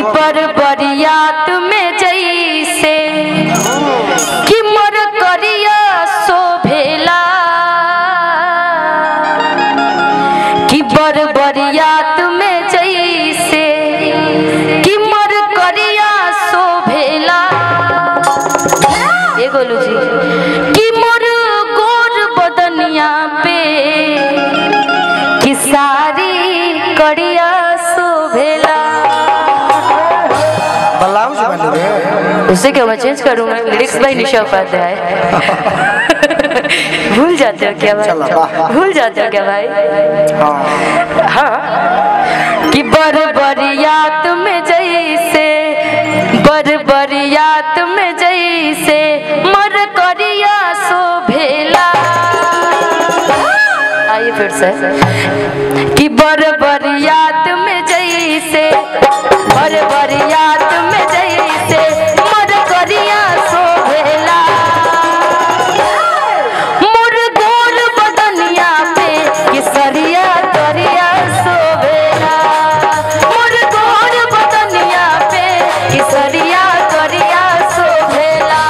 कि बरियात में जैसे कि मोर करिया शोभेला कि बरियात में जैसे कि मोर करिया शोभेला ये गोलू जी कि मोर गोर बदनिया पे कि सारी करिया शोभेला। उससे क्या मैं चेंज करूँ मैं लिरिक्स भाई निशा उपाध्याय भूल जाते हो क्या भाई भूल जाते हो क्या भाई हाँ कि बरियात में जैसे बरियात में जैसे मर करिया शोभेला। आइए फिर से कि बरियात में जैसे बरियात में जैसे मर करिया शोभेला मोर गोर बदनिया पे किसरिया करिया शोभेला मोर गोर बदनिया पे किसरिया करिया शोभेला।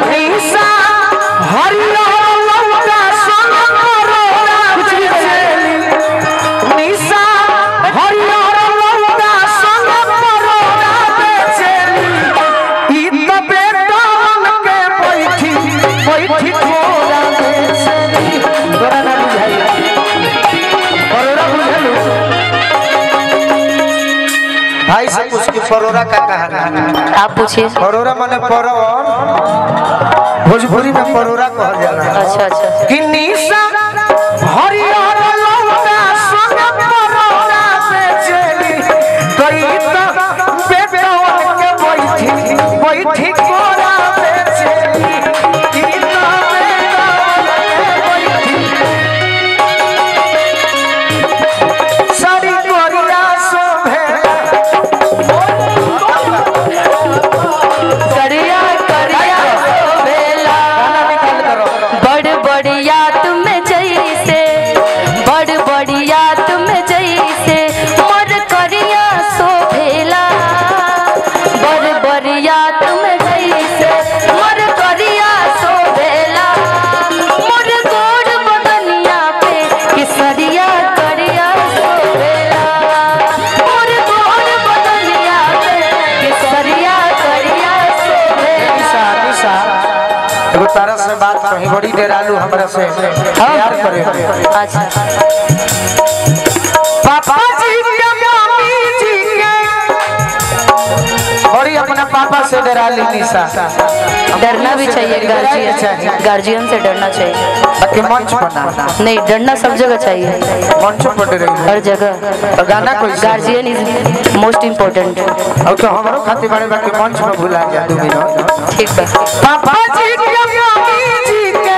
निशा हरिया लौटा संग करोड़ा बेचेली निशा हरिया लौटा संग करोड़ा बेचेली ई तो बेटान के बैठी बैठी कोरा बेचेली तोरा ना बुझाई करोड़ा बुझलू भाई से पूछ के परोरा का कहानी आप पूछिए। परोरा माने परवर भोजपुरी में परोरा कहल जाला। अच्छा अच्छा कि निशा हरियर लौटा संग परोरा बेचेली गई तो बेटवन के बैठी बैठी कोरा बेचेली ई तो बेटवन के बैठी साड़ी कोरिया शोभेला करिया करिया शोभेला बरियात में जैसे बरियात में जैसे मोर करिया शोभेला बरियात में जैसे मोर करिया शोभेला मोर गोर बदनिया पे किसरिया करिया शोभेला मोर गोर बदनिया पे किसरिया करिया शोभेला। निशा एगो तारा से बात कही बड़ी डेरालू हमरा से प्यार करे अच्छा पापा जी के मम्मी जी के बड़ी अपना पापा से डेराली निशा डरना भी चाहिए गार्जियन से डरना चाहिए बाकी मंच बना नहीं डरना सब जगह चाहिए मंच पर डरे हर जगह तो गाना कोई गार्जियन इज मोस्ट इम्पोर्टेंट। और तो हमरो खातिर बड़े बाकी मंच में भुला गया 2 मिनट ठीक है पापा जी के मम्मी जी के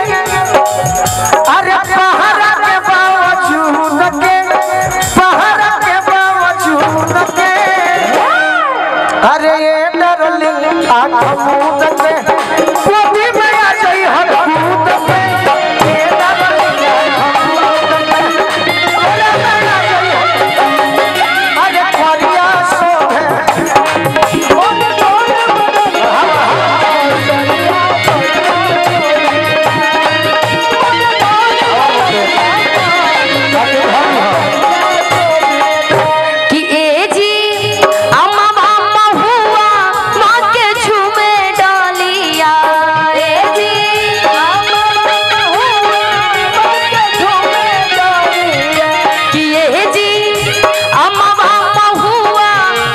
अरे पहाड़ा के बावजूद के पहाड़ा के बावजूद के अरे ये डरलिंग आँख मूंद के गोदी में आ जाई हर कूद के ये डरलिंग आँख मूंद के गोदी में आ जाई अरे करिया शोभे कि ए जी अम्मा मामा हुआ माँ के झूमे डालिया ए जी अम्मा मामा हुआ माँ के झूमे डालिया कि ए जी अम्मा मामा हुआ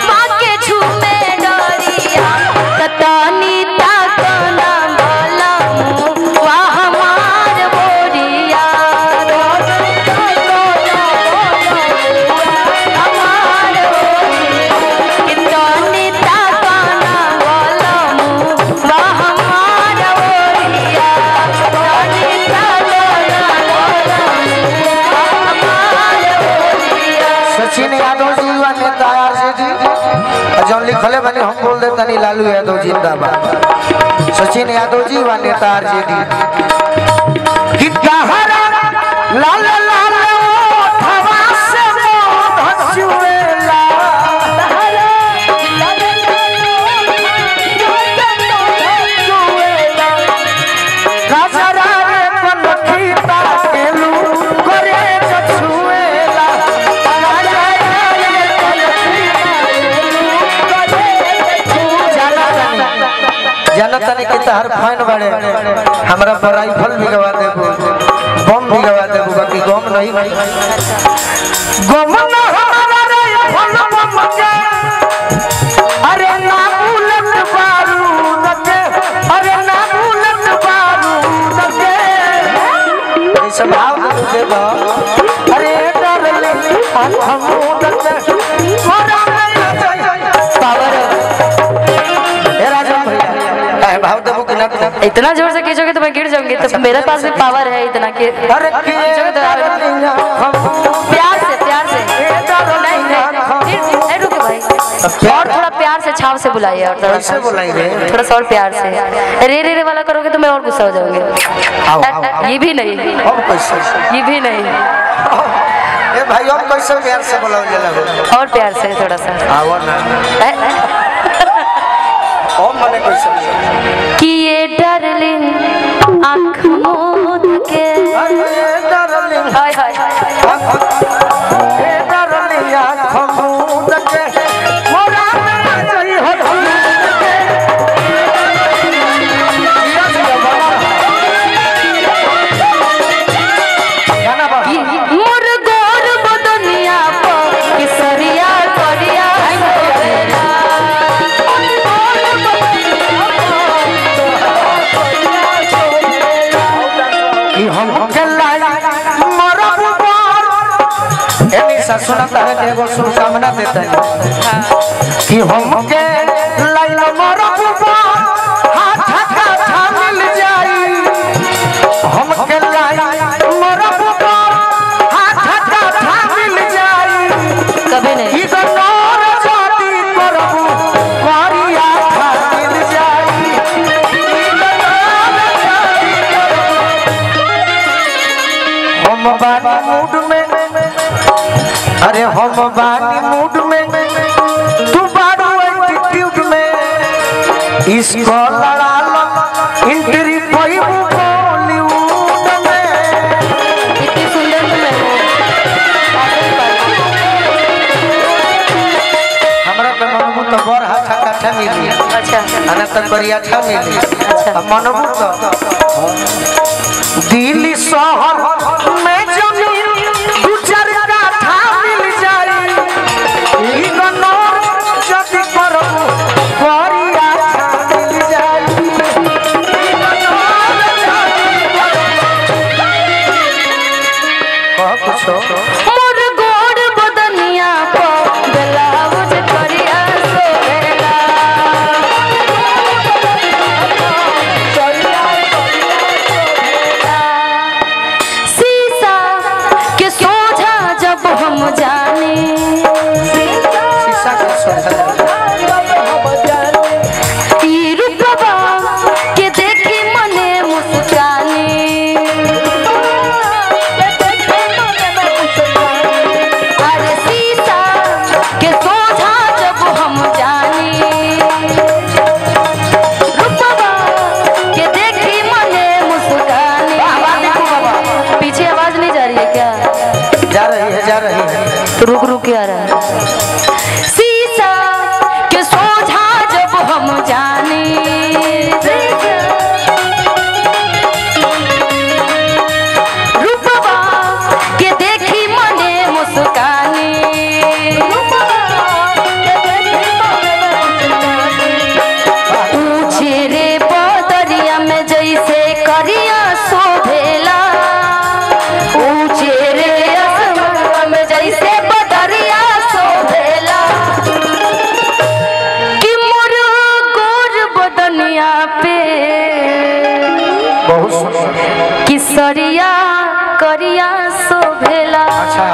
माँ के झूमे डालिया कतानी ताकना बाला वाह हमार बोरिया सचिन यादव जी व नेता आरजेडी जौन लिखले बने हम बोल दे तनी लालू यादव जिंदाबाद सचिन यादव जी व नेता आरजेडी कि दहरा लाल लाल ओठवा से मोह धसुएला जाना तने के तहर फाइन बड़े हमरा पर राइफल भी गवा देबो बम भी गवा देबो बाकी गम नहीं गम ना हमारा राइफल बम के अरे ना बुलेट बारूद के अरे ना बुलेट बारूद के ये सब भाव दे दो अरे डरले हम उड़ते पावर भाव देबो कि ना इतना जोर से खींचोगे तो मैं गिर जाऊंगी। तो मेरे पास भी पावर है इतना कि अरे खींचोगे तो प्यार से नहीं रुके भाई और थोड़ा प्यार से छाव से बुलाइए और कैसे बुलाएंगे थोड़ा सा और प्यार से रे रे रे वाला करोगे तो मैं और गुस्सा हो जाऊंगी। ये भी नहीं अब कैसे ये भी नहीं ए भाई अब कैसे प्यार से बुलाओगे लगो और प्यार से थोड़ा सा आओ ना ओ मने कैसे कि ये डार्लिंग आँख मूंद के अरे डार्लिंग हाय हाय ए डार्लिंग आँख मूंद के मोरा में जई हो गाना बा मोर गोर बदनिया पर किसरिया करिया सोवेला कि हम चलाई मरब पर एनी सुना तारे एगो शुभकामना देते हैं कि हम के लाइन मरब पर हाथ का मिल जाई हम के लाइन मरब पर हाथ का मिल जाई कभी नहीं ई नौर जाति करबू करिया मिल जाई ई नौर जाति हम बानी मूड में अरे हम बानी मूड में तू बारू एटीट्यूड में इसको लड़ा लो इंट्री पैबू बॉलीवुड में इतनी सुंदर तो मैं हमरा पे मनबू तो बड़ हाथा काठा मिली अच्छा अना तो बरिया था मिली अब मनबू तो दिल्ली शहर में जमीन दू चार काठा मिल जाई ई गनौर जदी करबू बरिया था मिल जाई ई गनौर जदी कह कुछो मोर गोड़ बदनिया पर ब्लाउज करिया सोवेला शीशा के सोझा जब हम जाने शीशा के सोझा ई रूपवा के देखी मने मुस्कानी अरे शीशा के सोझा जब हम जानी रूपवा के देखी मने मुस्कानी पीछे आवाज नहीं जा रही है क्या जा रही है तो रुक रुक के आ रहा है शीशा के सोझा जब हम जानी रूपवा के देखी मने मुस्कानी ऊंचे रे बदरिया में जैसे करिया शोभेला ऊंचे रे आसमान में जैसे बदरिया शोभेला कि मोर गोर बदनिया पे बहुत सुंदर किसरिया करिया शोभेला अच्छा